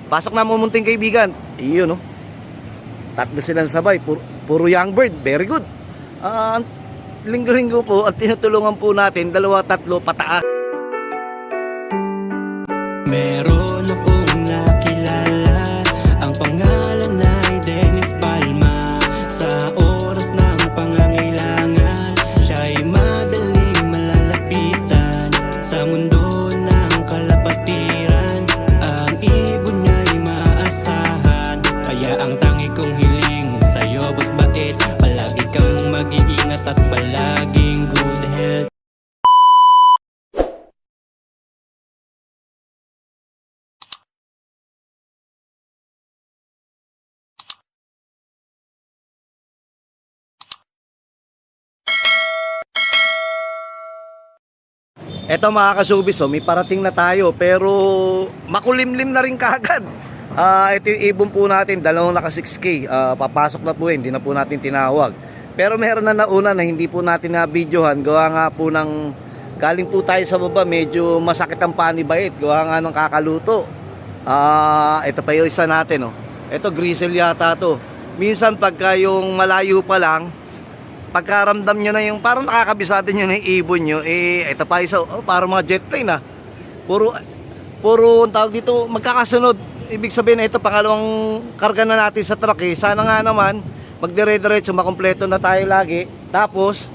Pasok na mo munting kaibigan. Iyon, no? Tatlo silang sabay. Puro young bird. Very good. Linggo-linggo po, ang tinutulungan po natin, 2-3 pataas. Meron akong nakilala, ang pangalan ay Dennis Palma. Sa oras ng pangangailangan, siya'y madaling malalapitan. Sa mundo ng kalapatiran, ang ibon niya'y maaasahan. Kaya ang tangi kong hiling sa'yo, boss bait, palagi kang mag-iingat at palaging good health. Eto mga kasubis, may parating na tayo pero makulimlim na rin kagad. Ito yung ibon po natin, dalawang naka 6K. Papasok na po hindi na po natin tinawag. Pero meron na nauna na hindi po natin na-videohan. Gawa nga po ng galing po tayo sa baba, medyo masakit ang panibait. Gawa nga ng kakaluto. Ito pa yung isa natin. Ito grizzle yata to. Minsan pagka yung malayo pa lang, pagkaramdam nyo na yung parang nakakabisado nyo na yung ibon nyo, ito pa isa, parang mga jet plane puro tawag dito, magkakasunod. Ibig sabihin, ito pangalawang karga na natin sa truck sana nga naman, magdire-diretso, makompleto na tayo lagi. Tapos,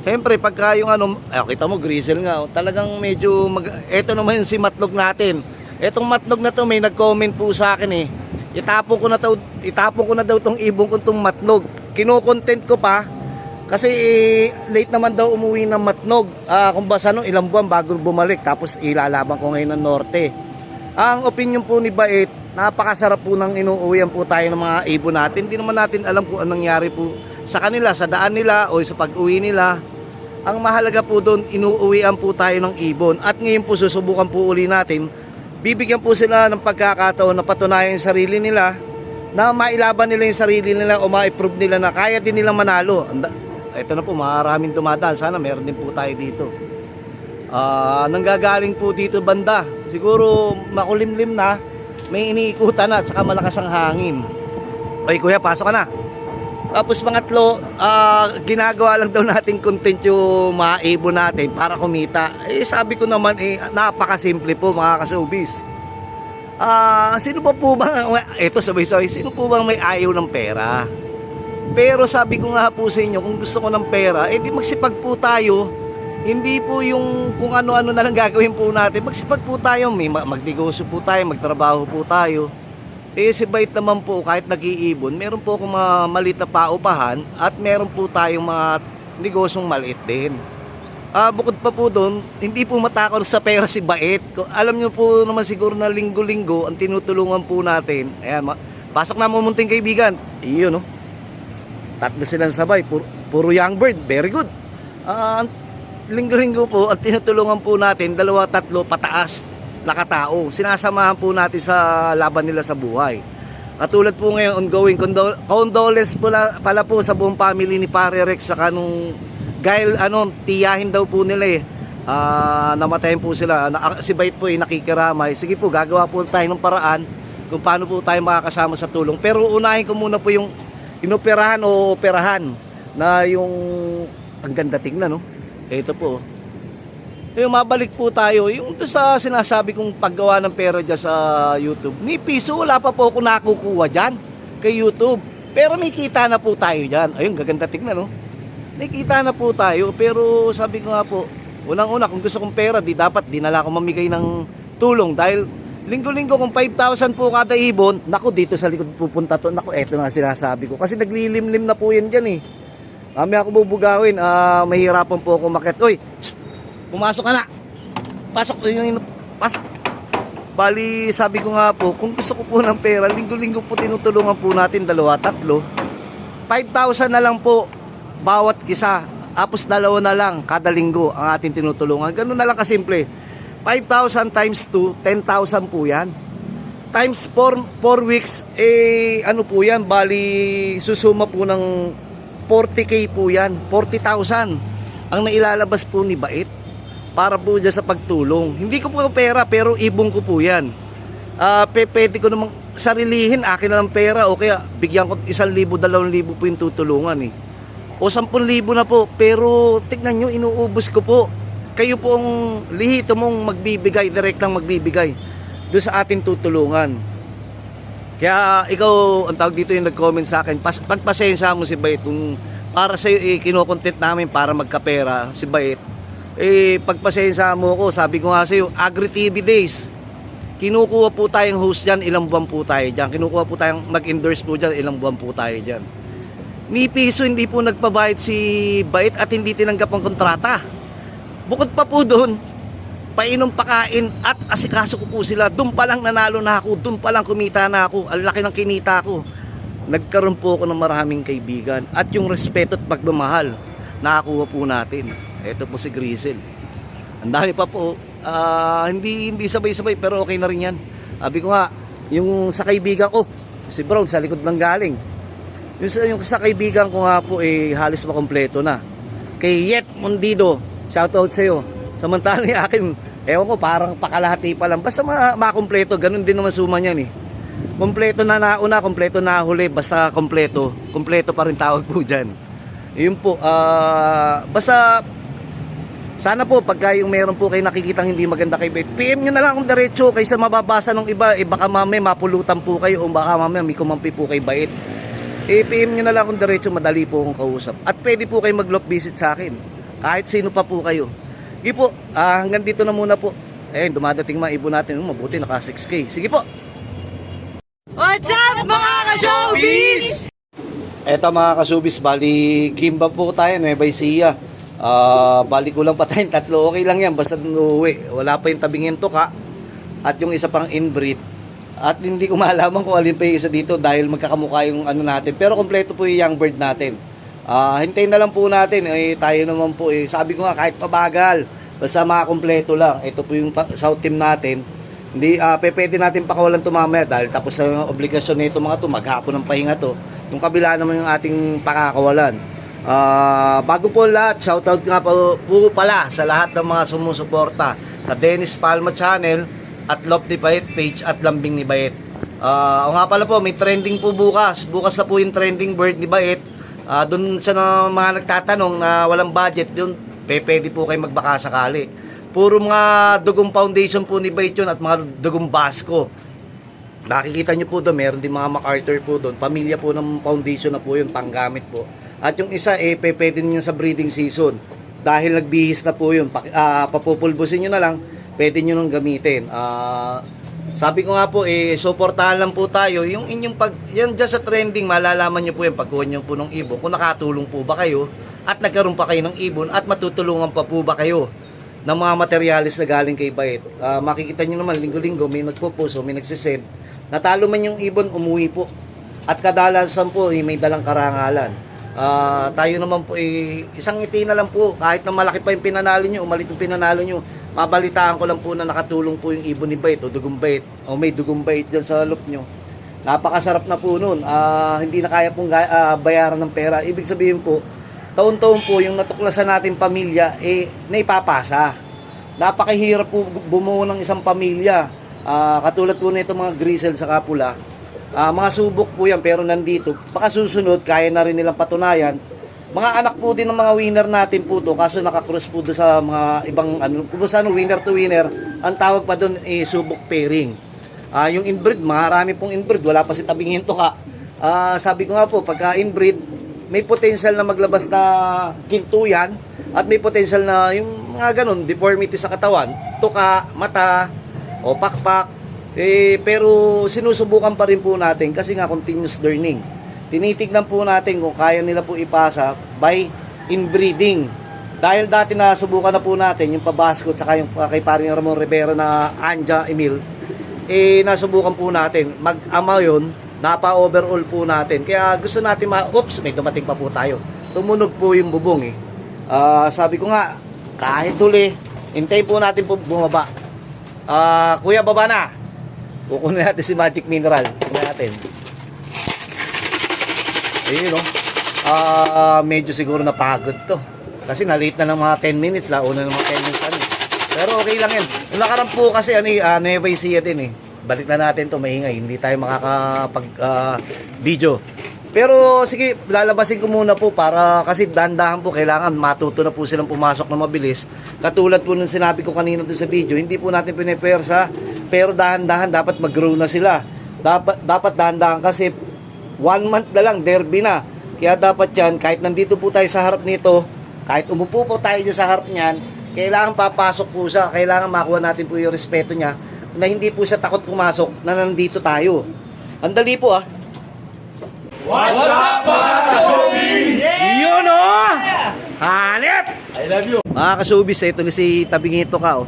siyempre, pagka yung kita mo, grizzle nga, talagang medyo, ito naman yung si matlog natin. Etong matlog na to, may nag-comment po sa akin itapon ko na daw tong ibon ko tong matlog. Kino-content ko pa, kasi late naman daw umuwi ng matnog. Kung basa ilang buwan bago bumalik. Tapos ilalaban ko ngayon ng norte. Ang opinion po ni Bait, napakasarap po ng inuuwian po tayo ng mga ibon natin. Hindi naman natin alam kung anong nangyari po sa kanila, sa daan nila o sa pag-uwi nila. Ang mahalaga po doon, inuuwian po tayo ng ibon. At ngayon po susubukan po uli natin. Bibigyan po sila ng pagkakataon na patunayan yung sarili nila, na mailaban nila yung sarili nila o ma-prove nila na kaya din nilang manalo. Ito na po, maraming dumadaan. Sana meron din po tayo dito. Nanggagaling po dito banda. Siguro makulimlim na, may iniikutan na at saka malakas ang hangin. Oy kuya, pasok ka na. Tapos pangatlo, ginagawa lang daw natin content yung mga ibon natin para kumita. Sabi ko naman, napakasimple po mga kasubis. Sino po ba, ito sabay-sabay, sino po bang may ayaw ng pera? Pero sabi ko nga po sa inyo, kung gusto ko ng pera, di magsipag po tayo. Hindi po yung kung ano-ano na lang gagawin po natin. Magsipag po tayo, magnegosyo po tayo, magtrabaho po tayo. Si Bait naman po, kahit nag-iibon, meron po akong mga maliit na paupahan at meron po tayong mga negosyong maliit din. Bukod pa po doon, hindi po matakot sa pera si Bait. Alam nyo po naman siguro na linggo-linggo ang tinutulungan po natin. Ayan, pasok na mo munting kaibigan. Iyon, no? Tatlo silang sabay, puro young bird. Very good. Linggo-linggo po, ang tinutulungan po natin, 2-3 pataas na katao. Sinasamahan po natin sa laban nila sa buhay. Katulad po ngayon, ongoing condolence pala po sa buong family ni Pare Rex sa kanong Gail, tiyahin daw po nila namatayin po sila. Si Bait po nakikiramay. Sige po, gagawa po tayo ng paraan kung paano po tayo makakasama sa tulong. Pero unahin ko muna po yung inoperahan o operahan na yung ang ganda tingnan, no? Ito po. Yung mabalik po tayo, yung sa sinasabi kong paggawa ng pera dyan sa YouTube. Ni piso, wala pa po ako nakukuha dyan kay YouTube. Pero may kita na po tayo dyan. Ayun, gaganda tingnan, no? May kita na po tayo. Pero sabi ko nga po, unang-una, kung gusto kong pera, di nala ko mamigay ng tulong. Dahil linggo-linggo kung 5,000 po kada ibon, naku, dito sa likod pupunta to. Naku, eto na sinasabi ko. Kasi naglilimlim na po yan dyan Mamaya ako bubugawin, mahirapan po ako makit. Uy, pumasok ka na. Pasok. Bali, sabi ko nga po, kung gusto ko po ng pera, linggo-linggo po tinutulungan po natin 2-3. 5,000 na lang po bawat isa. Tapos 2 na lang kada linggo ang ating tinutulungan. Ganun na lang kasimple. 5,000 times 2, 10,000 po yan. Times 4 weeks, ano po yan, bali susuma po ng 40K po yan. 40,000 ang nailalabas po ni Bait para po dyan sa pagtulong. Hindi ko po pera, pero ibong ko po yan. Pwede ko namang sarilihin, akin na ng pera, o kaya bigyan ko 1,000, 2,000 po yung tutulungan eh. O 10,000 na po, pero tignan nyo, inuubos ko po. Kayo po ang lihito mong magbibigay, direktang magbibigay doon sa ating tutulungan. Kaya ikaw, ang tawag dito yung nag-comment sa akin, pagpasensya mo si Bait, kung para sa'yo kinokontent namin para magkapera si Bait, pagpasensya mo ko, sabi ko nga sa'yo, Agri TV Days, kinukuha po tayong host dyan, ilang buwan po tayo dyan, kinukuha po tayong mag-endorse po dyan, ilang buwan po tayo dyan. Ni piso hindi po nagpabayad si Bait at hindi tinanggap ang kontrata. Bukod pa po doon, painom, pakain at asikaso ko po sila. Doon pa lang nanalo na ako, doon pa lang kumita na ako, ang laki ng kinita ko. Nagkaroon po ako ng maraming kaibigan at yung respeto at pagmamahal nakakuha po natin. Ito po si Grizel. Ang dami pa po, hindi sabay-sabay pero okay na rin yan. Sabi ko nga, yung sa kaibigan ko, si Brown sa likod ng galing. Yung sa kaibigan ko nga po halos makompleto na. Kay Yet Mundido, shoutout sa'yo. Samantalang yung akin, ewan ko, parang pakalahati pa lang. Basta makompleto, ganun din naman suma niyan eh. Kompleto na nauna, kompleto na huli, basta kompleto. Kompleto pa rin tawag po dyan. Yun po, basta sana po pagka yung meron po kayo nakikitang hindi maganda kay Bait, PM nyo na lang kung diretso kaysa mababasa ng iba, baka mamaya mapulutan po kayo o baka mamaya may kumampi po kay Bait. PM nyo na lang kung diretso, madali po akong kausap. At pwede po kayo mag-lock visit sa akin. Kahit sino pa po kayo. Sige po, hanggang dito na muna po. Dumadating mga ibon natin. Mabuti, naka 6K. Sige po. What's up mga ka-showbiz? Eto mga ka-showbiz, bali Kimba po tayo, Nueva Ecija. Bali ko lang pa tayong 3. Okay lang yan, basta uuwi. Wala pa yung tabingin to ka. At yung isa pang inbreed. At hindi ko malaman kung alin pa yung isa dito dahil magkakamukha yung ano natin. Pero kompleto po yung young bird natin. Hintayin na lang po natin. Tayo naman po sabi ko nga kahit pabagal, basta makakompleto lang. Ito po yung South team natin. Hindi, pwede natin pakawalan ito mamaya dahil tapos sa obligasyon nito mga to, maghapon ng pahinga to. Yung kabila naman yung ating pakakawalan. Bago po lahat, shoutout nga po pala sa lahat ng mga sumusuporta sa Dennis Palma Channel at Love ni Bait page at Lambing ni Bait. O nga pala po, may trending po bukas. Bukas na po yung trending bird ni Bait. Doon sa mga nagtatanong na walang budget, doon pwede po kayo magbaka sakali. Puro mga dugong foundation po ni Bait yun at mga dugong Basco. Nakikita nyo po doon, meron din mga MacArthur po doon. Pamilya po ng foundation na po yun, panggamit po. At yung isa, pwede nyo sa breeding season. Dahil nagbihis na po yun, papupulbusin nyo na lang, pwede nyo nang gamitin. Sabi ko nga po, suportahan lang po tayo. Yung inyong yan dyan sa trending, malalaman nyo po yung pagkuha nyo po ng ibon. Kung nakatulong po ba kayo, at nagkaroon pa kayo ng ibon, at matutulungan pa po ba kayo ng mga materialis na galing kay Bait. Makikita nyo naman, linggo-linggo, may nagpo-post o may nagsisend. Natalo man yung ibon, umuwi po. At kadalasan po, may dalang karangalan. Tayo naman po, isang ngiti na lang po. Kahit na malaki pa yung pinanalo nyo, o malit yung pinanalo nyo, mabalitaan ko lang po na nakatulong po yung ibon ni Bait o dugong Bait o may dugong Bait dyan sa loop nyo. Napakasarap na po nun. Hindi na kaya pong bayaran ng pera. Ibig sabihin po, taon-taon po yung natuklasan natin pamilya, naipapasa. Napakahirap po bumuo ng isang pamilya. Katulad po nito mga Grizel sa Kapula. Mga subok po yan pero nandito. Baka susunod, kaya na rin nilang patunayan. Mga anak po din ng mga winner natin po to, kaso nakakross po doon sa mga ibang kung saan winner to winner, ang tawag pa doon subok pairing. Yung inbreed, marami pong inbreed, wala pa si tabing hinto ka. Sabi ko nga po, pagka inbreed, may potential na maglabas na gintuyan at may potential na yung mga ganun, deformity sa katawan, tuka, mata, o pakpak. Pero sinusubukan pa rin po natin kasi nga continuous learning. Tinitignan po natin kung kaya nila po ipasa by inbreeding. Dahil dati nasubukan na po natin yung pabasco at saka yung kay paring Ramon Rivera na Anja Emil, nasubukan po natin. Mag-ama yun, napa-overall po natin. Kaya gusto natin oops, may dumating pa po tayo. Tumunog po yung bubong Sabi ko nga, kahit huli, hintay po natin po bumaba. Kuya, baba na. Kukunin natin si Magic Mineral. Kukunin natin. Ayun medyo siguro napagod to. Kasi na-late na ng mga 10 minutes. Una ng mga 10 minutes. Pero okay lang yan. Yung nakaraan po kasi Nueva Ecija din balik na natin to, maingay, hindi tayo makakapag video. Pero sige, lalabasin ko muna po para kasi dahan-dahan po kailangan matuto na po silang pumasok na mabilis. Katulad po nung sinabi ko kanina doon sa video, hindi po natin pinipersa, pero dahan-dahan dapat mag-grow na sila. Dapat dahan-dahan kasi 1 month na lang, derby na. Kaya dapat yan, kahit nandito po tayo sa harap nito, kahit umupo po tayo sa harap niyan, kailangan papasok po siya, kailangan makuha natin po yung respeto niya, na hindi po siya takot pumasok na nandito tayo. Ang dali po What's up mga ka-showbiz? Yun Hanip! I love you! Mga ka-showbiz, ito na si Tabingito ka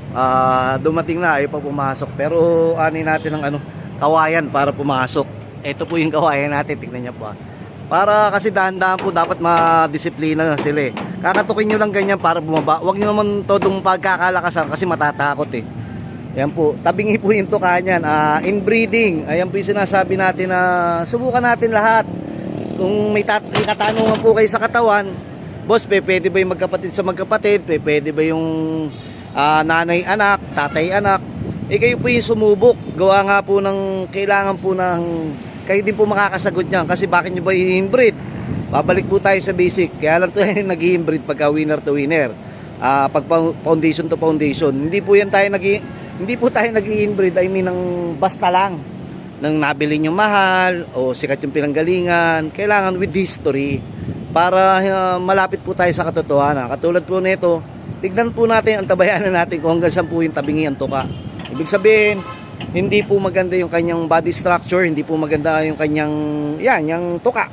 dumating na, ayaw pa pumasok. Pero anin natin ng kawayan para pumasok. Ito po yung kawayan natin, tignan niya po Para kasi dahan-dahan po dapat madisiplina na sila Kakatukin nyo lang ganyan para bumaba. Huwag nyo naman todong pagkakalakasan kasi matatakot Ayan po, tabingi po yung tuka niyan. Inbreeding, ayan po yung sinasabi natin na subukan natin lahat. Kung may katanungan po kayo sa katawan, boss, pwede ba yung magkapatid sa magkapatid? Pwede ba yung nanay-anak, tatay-anak? Kayo po yung sumubok. Gawa nga po ng, kailangan po ng, kayo din po makakasagot niyan. Kasi bakit nyo ba i-inbreed? Babalik po tayo sa basic. Kaya lang tayo nag-i-inbreed pagka winner to winner. Pag foundation to foundation. Hindi po tayo nag-i-inbreed, I mean, ng basta lang. Nang nabili nyo mahal o sikat yung pinanggalingan, kailangan with history para malapit po tayo sa katotohanan. Katulad po nito, tignan po natin ang tabayanan natin kung hanggang saan po yung tabingi ang tuka. Ibig sabihin, hindi po maganda yung kanyang body structure, hindi po maganda yung kanyang yung tuka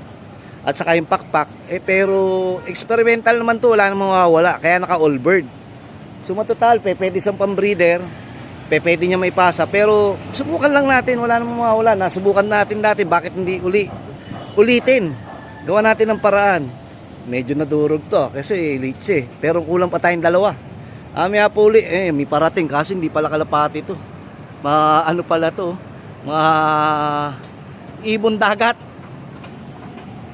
at saka yung pakpak. Pero experimental naman to, wala namang mawawala, kaya naka all bird. So matotal, pwede isang pambreeder, pwede niya may pasa, pero subukan lang natin, wala namang mawawala. Nasubukan natin dati, bakit hindi ulitin? Gawa natin ng paraan. Medyo nadurog to kasi late pero kulang pa tayong dalawa. Maya po uli, may parating kasi hindi pala kalapati to. Ano pala to? Ibon dagat.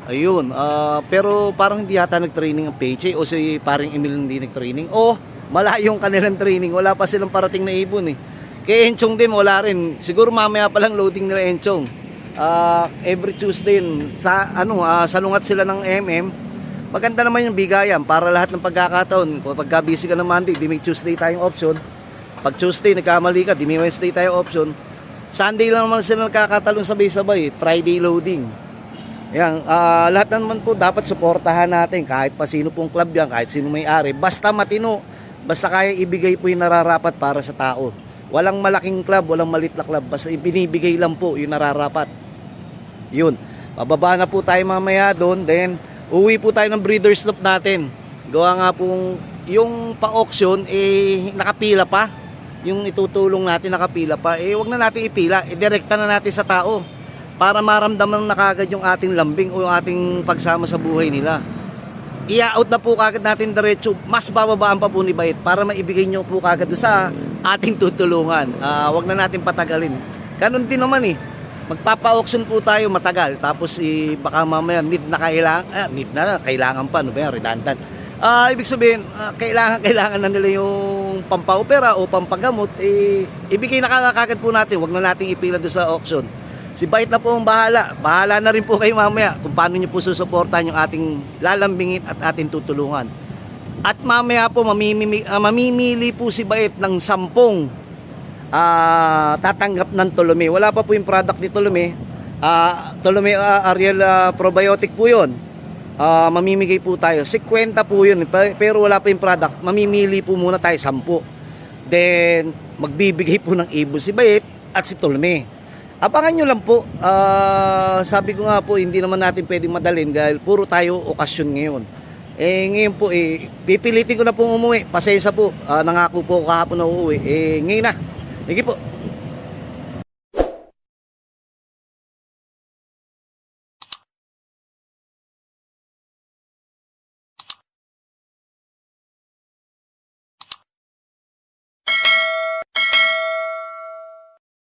Ayun, pero parang hindi yata nag-training ang Peche o si paring Emil hindi nag-training. Malayong kanilang training, wala pa silang parating na ibon Kay Enchong din wala rin. Siguro mamaya pa lang loading nila Enchong. Every Tuesday sa salungat sila ng MM. Maganda naman yung bigayan para lahat ng pagkakataon. Kung pagka busy ka ng Monday, di may Tuesday tayong option. Pag Tuesday nagkamali ka, di may Wednesday tayong option. Sunday lang naman sila nagkakatalon sabay-sabay, Friday loading. Yan, lahat naman po dapat suportahan natin kahit pa sino pong club yan, kahit sino may-ari. Basta matino. Basta kaya ibigay po yung nararapat para sa tao. Walang malaking club, walang maliit na club. Basta ibinibigay lang po yung nararapat. Yun. Bababa na po tayo mamaya doon. Then, uwi po tayo ng breeder's loop natin. Gawa nga pong yung pa-auction, nakapila pa. Yung itutulong natin nakapila pa. Wag na natin ipila. Direkta na natin sa tao. Para maramdaman na kagad yung ating lambing o yung ating pagsama sa buhay nila. I-out na po kagad natin diretso, mas bababaan pa po ni Bait para maibigay nyo po kagad sa ating tutulungan. Wag na natin patagalin. Ganun din naman magpapa-auction po tayo matagal, tapos baka mamaya kailangan pa, redundant. Ibig sabihin, kailangan na nila yung pampaopera o pampagamot, ibigay na kagad po natin, wag na natin ipila doon sa auction. Si Bait na po ang bahala. Bahala na rin po kayo mamaya kung paano nyo po susuportahan yung ating lalambingin at ating tutulungan. At mamaya po mamimili po si Bait ng 10 tatanggap ng Tolome. Wala pa po yung product ni Tolome. Tolome Ariel probiotic po yun. Mamimigay po tayo. 50 po yun. Pero wala pa yung product. Mamimili po muna tayo 10. Then magbibigay po ng ibon si Bait at si Tolome. Abangan nyo lang po. Sabi ko nga po, hindi naman natin pwedeng madalin dahil puro tayo okasyon ngayon. Ngayon po, pipilitin ko na pong umuwi. Pasensya po. Nangako po kahapon na uuwi. Ngayon na. Sige po.